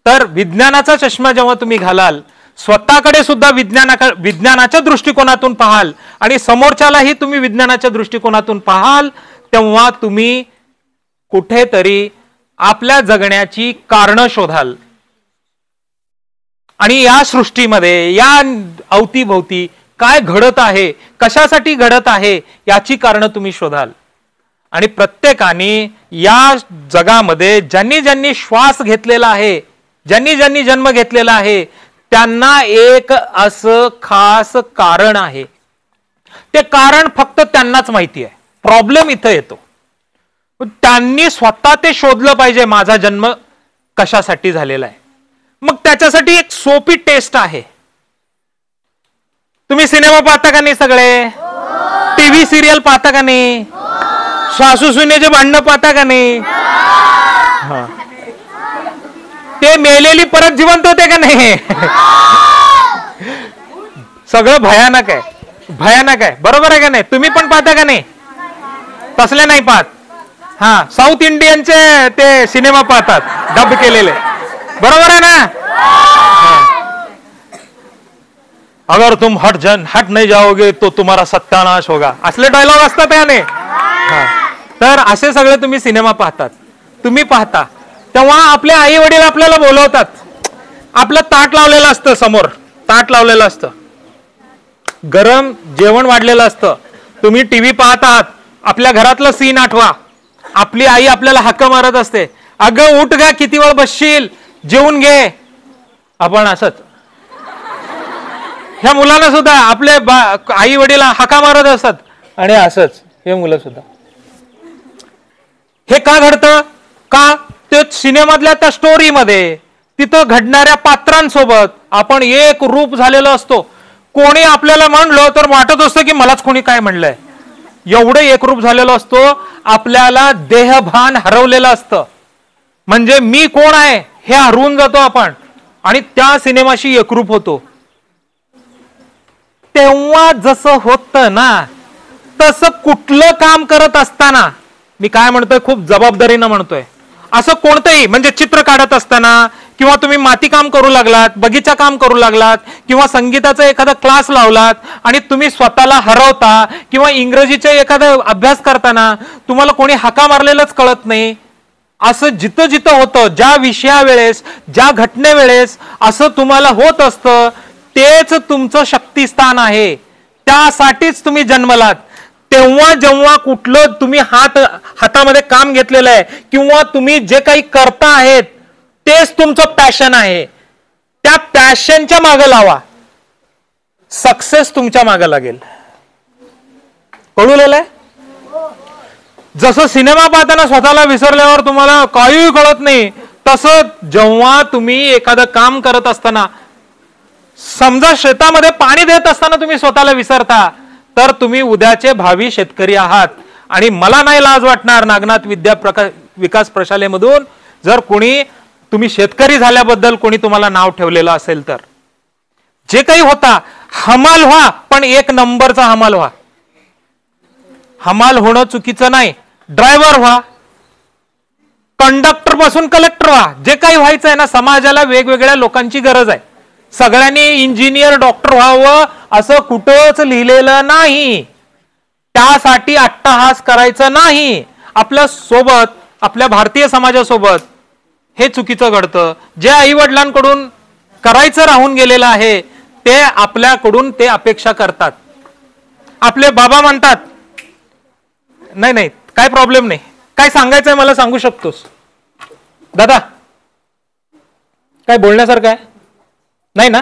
तर विज्ञानाचा चष्मा जेव्हा तुम्ही घालाल, स्वतःकडे सुद्धा विज्ञानाच्या दृष्टिकोनातून पाहाल आणि समोरच्यालाही तुम्ही विज्ञानाच्या दृष्टिकोनातून पाहाल, तेव्हा तुम्ही कुठेतरी आपल्या जगण्याची कारणं शोधाल. आणि या सृष्टीमध्ये, या अवतीभोवती काय घडत आहे, कशासाठी घडत आहे, याची कारणं तुम्ही शोधाल. आणि प्रत्येकाने या जगामध्ये ज्यांनी ज्यांनी श्वास घेतलेला आहे, ज्यांनी ज्यांनी जन्म घेतलेला आहे, त्यांना एक असं खास कारण आहे. ते कारण फक्त त्यांनाच माहिती आहे. प्रॉब्लेम इथं येतो, त्यांनी स्वतः ते शोधलं पाहिजे, माझा जन्म कशासाठी झालेला आहे. मग त्याच्यासाठी एक सोपी टेस्ट आहे. तुम्ही सिनेमा पाहता का नाही? सगळे टीव्ही सिरियल पाहता का नाही? सासू सुनेचे भांडणं पाहता का नाही? ते मेलेली परत जिवंत होते का नाही? सगळं भयानक आहे, भयानक आहे, बरोबर आहे का नाही? तुम्ही पण पाहता का नाही? तसले नाही पाहत. हा, साऊथ इंडियनचे ते सिनेमा पाहतात डब केलेले, बरोबर आहे ना? अगर तुम हट नहीं जाओगे तो तुम्हारा सत्यानाश होगा, असले डायलॉग असतात याने. तर असे सगळे तुम्ही सिनेमा पाहतात, तुम्ही पाहता तेव्हा आपले आई वडील आपल्याला बोलवतात. आपलं ताट लावलेलं असतं, समोर ताट लावलेलं असतं, गरम जेवण वाढलेलं असतं, तुम्ही टीव्ही पाहत आहात. आपल्या घरातलं सीन आठवा. आपली आई आपल्याला हाक मारत असते, अगं उठ गा, किती वेळ बसशील, जेवून घे. आपण असंच ह्या मुलांना सुद्धा आपले आई वडील हाका मारत असतात, आणि असंच हे मुलं सुद्धा. हे का घडतं? का ते सिनेमातल्या त्या स्टोरीमध्ये तिथं घडणाऱ्या पात्रांसोबत आपण एक रूप झालेलो असतो. कोणी आपल्याला म्हणलं तर वाटत असतं की मलाच कोणी काय म्हणलंय, एवढं एकरूप झालेलो असतो. आपल्याला देहभान हरवलेलं असतं, म्हणजे मी कोण आहे हे हरवून जातो आपण, आणि त्या सिनेमाशी एकरूप होतो. तेव्हा जसं होतं ना, तसं कुठलं काम करत असताना, मी काय म्हणतोय खूप जबाबदारीनं म्हणतोय, असं कोणतंही म्हणजे चित्र काढत असताना, किंवा तुम्ही माती काम करू लागलात, बगीचा काम करू लागलात, किंवा संगीताचा एखादा क्लास लावलात आणि तुम्ही स्वतःला हरवता, किंवा इंग्रजीचा एखादा अभ्यास करताना तुम्हाला कोणी हाका मारलेलंच कळत नाही, असं जिथं जिथं होतं, ज्या विषयावेळेस ज्या घटनेवेळेस असं तुम्हाला होत असतं, तेच तुमचं शक्तिस्थान आहे. त्यासाठीच तुम्ही जन्मलात. तेव्हा जेव्हा कुठलं तुम्ही हातामध्ये काम घेतलेलं आहे, किंवा तुम्ही जे काही करता आहेत तेच तुमचं पॅशन आहे, त्या पॅशनच्या मागे लावा, सक्सेस तुमच्या मागे लागेल. कळूलेलं आहे? जसं सिनेमा पाहताना स्वतःला विसरल्यावर तुम्हाला काहीही कळत नाही, तसं जेव्हा तुम्ही एखादं काम करत असताना, समजा शेतामध्ये पाणी देत असताना तुम्ही स्वतःला विसरता, तर तुम्ही उद्याचे भावी शेतकरी आहात. आणि मला नाही लाज वाटणार नागनाथ विकास प्रशालेमधून जर कोणी तुम्ही शेतकरी झाल्याबद्दल कोणी तुम्हाला नाव ठेवलेलं असेल तर. जे काही होता हमाल व्हा, पण एक नंबरचा हमाल व्हा. हमाल होणं चुकीचं नाही, ड्रायव्हर व्हा, कंडक्टर पासून कलेक्टर व्हा, जे काही व्हायचं आहे ना. समाजाला वेगवेगळ्या लोकांची गरज आहे, सगळ्यांनी इंजिनियर डॉक्टर व्हावं असं कुठंच लिहिलेलं नाही. त्यासाठी अट्टहास करायचं नाही. आपल्या सोबत, आपल्या भारतीय समाजासोबत हे चुकीचं घडतं. जे आई वडिलांकडून करायचं राहून गेलेलं आहे ते आपल्याकडून ते अपेक्षा करतात. आपले बाबा म्हणतात नाही नाही काय प्रॉब्लेम नाही, काय सांगायचंय मला सांगू शकतोस दादा, काय बोलण्यासारखं आहे नाही ना.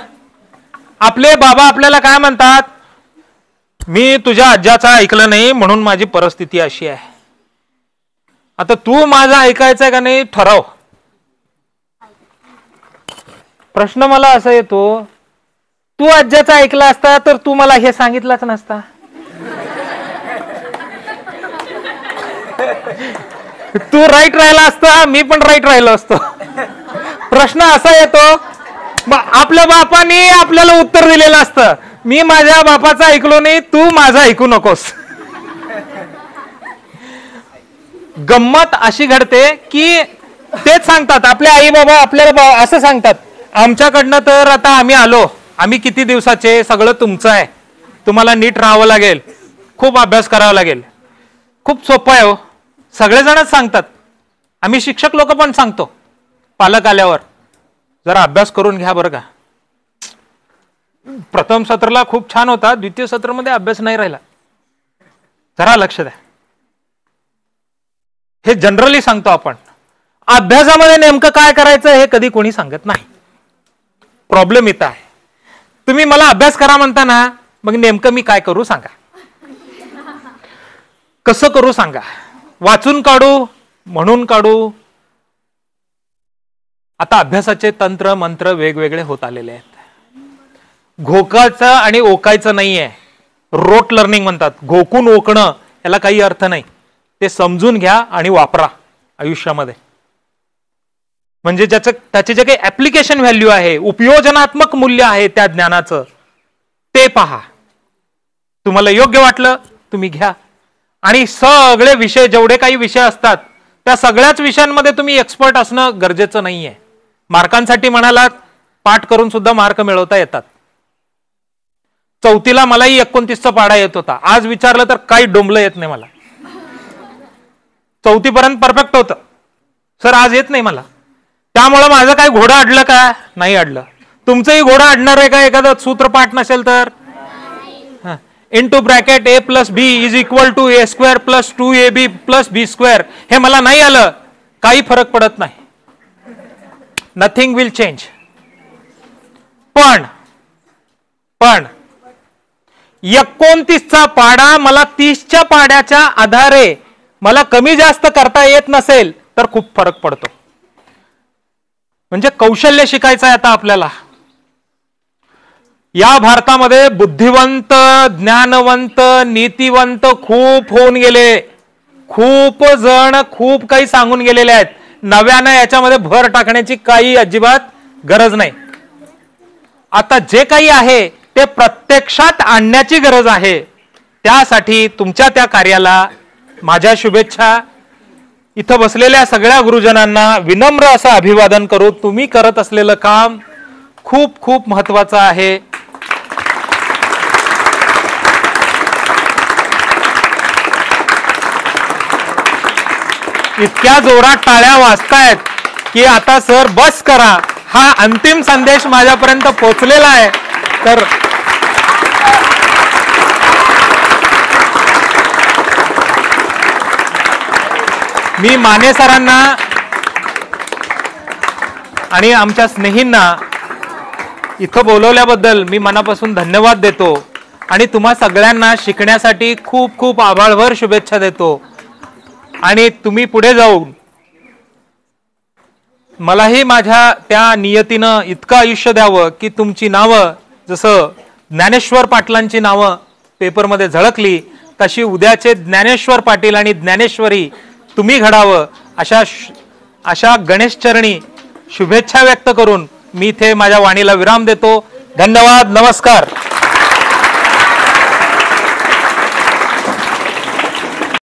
आपले बाबा आपल्याला काय म्हणतात, मी तुझ्या आज्याचं ऐकलं नाही म्हणून माझी परिस्थिती अशी आहे. आता तू माझं ऐकायचंय का नाही ठरव. प्रश्न मला असा येतो, तू आज्याचं ऐकलं असता तर तू मला हे सांगितलंच नसता. तू राईट राहिला असता, मी पण राईट राहिलो असतो. प्रश्न असा येतो, आपल्या बापाने आपल्याला उत्तर दिलेलं असतं, मी माझ्या बापाचं ऐकलो नाही, तू माझं ऐकू नकोस. गंमत अशी घडते की तेच सांगतात आपले आई बाबा आपल्याला असं सांगतात, आमच्याकडनं तर आता आम्ही आलो, आम्ही किती दिवसाचे, सगळं तुमचं आहे, तुम्हाला नीट राहावं लागेल, खूप अभ्यास करावा लागेल. खूप सोपं आहे हो, सगळेजणच सांगतात. आम्ही शिक्षक लोक पण सांगतो, पालक आल्यावर जरा अभ्यास करून घ्या बरं का. प्रथम सत्राला खूप छान होता, द्वितीय सत्रामध्ये अभ्यास नाही राहिला, जरा लक्ष द्या. हे जनरली सांगतो आपण. अभ्यासामध्ये नेमकं काय करायचं हे कधी कोणी सांगत नाही. प्रॉब्लेम इथं आहे. तुम्ही मला अभ्यास करा म्हणता ना, मग नेमकं मी काय करू सांगा, कसं करू सांगा, वाचून काढू म्हणून काढू. आता अभ्यासाचे तंत्र मंत्र वेगवेगळे होत आलेले आहेत. घोकायचं आणि ओकायचं नाहीये, रोट लर्निंग म्हणतात. घोकून ओकणं याला काही अर्थ नाही. ते समजून घ्या आणि वापरा आयुष्यामध्ये. म्हणजे त्याचे जे काही ऍप्लिकेशन व्हॅल्यू आहे, उपयोजनात्मक मूल्य आहे त्या ज्ञानाचं, ते पहा. तुम्हाला योग्य वाटलं तुम्ही घ्या. आणि सगळे विषय, जेवढे काही विषय असतात त्या सगळ्याच विषयांमध्ये तुम्ही एक्सपर्ट असणं गरजेचं नाहीये. मार्कांसाठी म्हणालात, पाठ करून सुद्धा मार्क मिळवता येतात. चौथीला मलाही 29चा पाढा येत होता. आज विचारलं तर काही डोंबलं येत नाही मला. चौथीपर्यंत परफेक्ट होतं सर, आज येत नाही मला. त्यामुळं माझं काय घोडं अडलं का? नाही अडलं. तुमचंही घोडं अडणार आहे का एखादं सूत्रपाठ नसेल तर? Into bracket a plus B is equal to a square plus 2ab plus B square, हे मला नाही आलं, काही फरक पडत नाही. Nothing will change. पण 29चा पाढा मला 30च्या पाढ्याच्या आधारे मला कमी जास्त करता येत नसेल तर खूप फरक पडतो. म्हणजे कौशल्य शिकायचं आहे आता आपल्याला. या भारतामध्ये बुद्धिवंत, ज्ञानवंत, नीतिवंत खूप होऊन गेले. खूप जण खूप काही सांगून गेलेले आहेत. नव्यानं याच्यामध्ये भर टाकण्याची काही अजिबात गरज नाही. आता जे काही आहे ते प्रत्यक्षात आणण्याची गरज आहे. त्यासाठी तुमच्या त्या कार्याला माझ्या शुभेच्छा. इथं बसलेल्या सगळ्या गुरुजनांना विनम्र असं अभिवादन करू. तुम्ही करत असलेलं काम खूप खूप महत्वाचं आहे. इतक्या जोरात टाळ्या वाजतायत की आता सर बस करा, हा अंतिम संदेश माझ्यापर्यंत पोहोचलेला आहे. तर मी माने सरांना आणि आमच्या स्नेहींना इथं बोलवल्याबद्दल मी मनापासून धन्यवाद देतो आणि तुम्हा सगळ्यांना शिकण्यासाठी खूप खूप आभाळभर शुभेच्छा देतो. आणि तुम्ही पुढे जाऊन मलाही माझ्या त्या नियतीनं इतकं आयुष्य द्यावं की तुमची नावं जसं ज्ञानेश्वर पाटलांची नावं पेपरमध्ये झळकली तशी उद्याचे ज्ञानेश्वर पाटील आणि ज्ञानेश्वरी तुम्ही घडावं अशा गणेश चरणी शुभेच्छा व्यक्त करून मी इथे माझ्या वाणीला विराम देतो. धन्यवाद. नमस्कार.